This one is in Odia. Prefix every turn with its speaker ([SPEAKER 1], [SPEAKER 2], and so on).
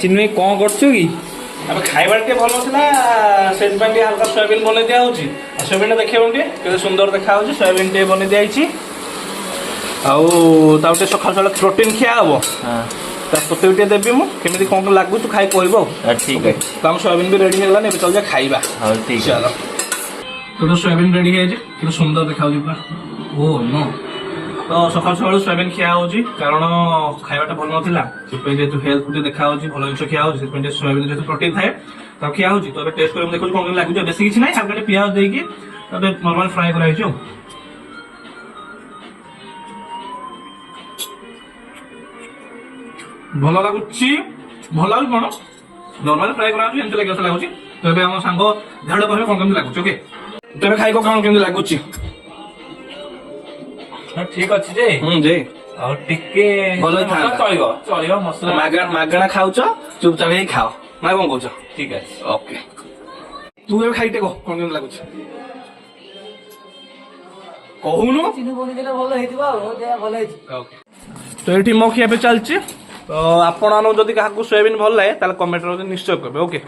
[SPEAKER 1] ଚିନ୍ମୟୀ କ'ଣ କରୁଛୁ କି?
[SPEAKER 2] ଆମେ ଖାଇବା ଟିକେ ଭଲ ଥିଲା ସେଥିପାଇଁ ଟିକେ ହାଲକା ସୋୟାବିନ୍ ବନେଇ ଦିଆହେଉଛି। ଆଉ ସୋୟାବିନ୍ଟା ଦେଖିବାକୁ ଟିକେ କେତେ ସୁନ୍ଦର ଦେଖାହେଉଛି। ସୋୟାବିନ୍ ଟିକେ ବନେଇ ଦିଆହେଇଛି। ଆଉ ତାକୁ ଟିକେ ସକାଳୁ ସକାଳୁ ପ୍ରୋଟିନ୍ ଖିଆ ହବ। ତା ତୋତେ ବି ଟିକେ ଦେବି ମୁଁ କେମିତି କ'ଣ ଲାଗୁଛି ଖାଇ କହିବ ଆଉ।
[SPEAKER 1] ଠିକ୍ ଅଛି।
[SPEAKER 2] ତ ଆମ ସୋୟାବିନ୍ ବି ରେଡ଼ି ହେଇଗଲାନି ଏବେ ଚାଲ ଖାଇବା।
[SPEAKER 1] ହଉ ଠିକ୍
[SPEAKER 2] ଚାଲ ତ ସୋୟାବିନ୍ ରେଡ଼ି ହେଇଯାଇଛି କେତେ ସୁନ୍ଦର ଦେଖାଯାଉଛି ପୁରା। ଓ ନୋ ତ ସକାଳୁ ସକାଳୁ ସୋୟାବିନ୍ ଖିଆ ହେଉଛି କାରଣ ଖାଇବାଟା ଭଲ ନଥିଲା ସେଥିପାଇଁ ଯେହେତୁ ହେଲ୍ଥ ଟିକେ ଦେଖାଯାଉଛି ଭଲ ଜିନିଷ ଖିଆ ହେଉଛି ସେଥିପାଇଁ ଟିକେ ସୋୟାବିନ୍ ଯେହେତୁ ପ୍ରୋଟିନ୍ ଥାଏ ତାକୁ ଖିଆ ହେଉଛି। ତ ଏବେ ଟେଷ୍ଟ କରି ମୁଁ ଦେଖୁଛି କ'ଣ ଲାଗୁଛି। ବେଶୀ କିଛି ନାହିଁ ହାଲକା ଟିକେ ପିଆଜ ଦେଇକି ତାପରେ ନର୍ମାଲ ଫ୍ରାଏ କରାହେଇଛି ଆଉ। ଭଲ ଲାଗୁଛି ଭଲ ଲାଗୁଛି କ'ଣ ନର୍ମାଲ ଫ୍ରାଏ କରାହେଉଛି ଏମିତି ଲାଗିବ ଲାଗୁଛି। ତ ଏବେ ଆମ ସାଙ୍ଗ ଝାଡ଼ କହିବେ କ'ଣ କେମିତି ଲାଗୁଛି। ଓକେ ତ ଏବେ ଖାଇବ କ'ଣ କେମିତି ଲାଗୁଛି।
[SPEAKER 1] ଠିକ୍ ଅଛି ଯେ
[SPEAKER 2] ଯେ
[SPEAKER 1] ଆଉ ଟିକେ
[SPEAKER 2] ଭଲ
[SPEAKER 1] ଚଳିବ ଚଳିବ ମସଲା
[SPEAKER 2] ମାଗଣା ଖାଉଛ ଚୁପଚାପ ହେଇ ଖାଅ ନା କ'ଣ କହୁଛ।
[SPEAKER 1] ଠିକ୍ ଅଛି।
[SPEAKER 2] ଓକେ ତୁ ଏବେ ଖାଇଟେ କହ କ'ଣ କେମିତି ଲାଗୁଛି କହୁନୁ। ତ ଏଇଠି ମୋ ଖିଆ ପାଇଁ ଚାଲିଛି। ତ ଆପଣମାନଙ୍କୁ ଯଦି କାହାକୁ ସୋୟାବିନ୍ ଭଲ ଲାଗେ ତାହେଲେ କମେଣ୍ଟରେ ନିଶ୍ଚୟ କରିବେ। ଓକେ।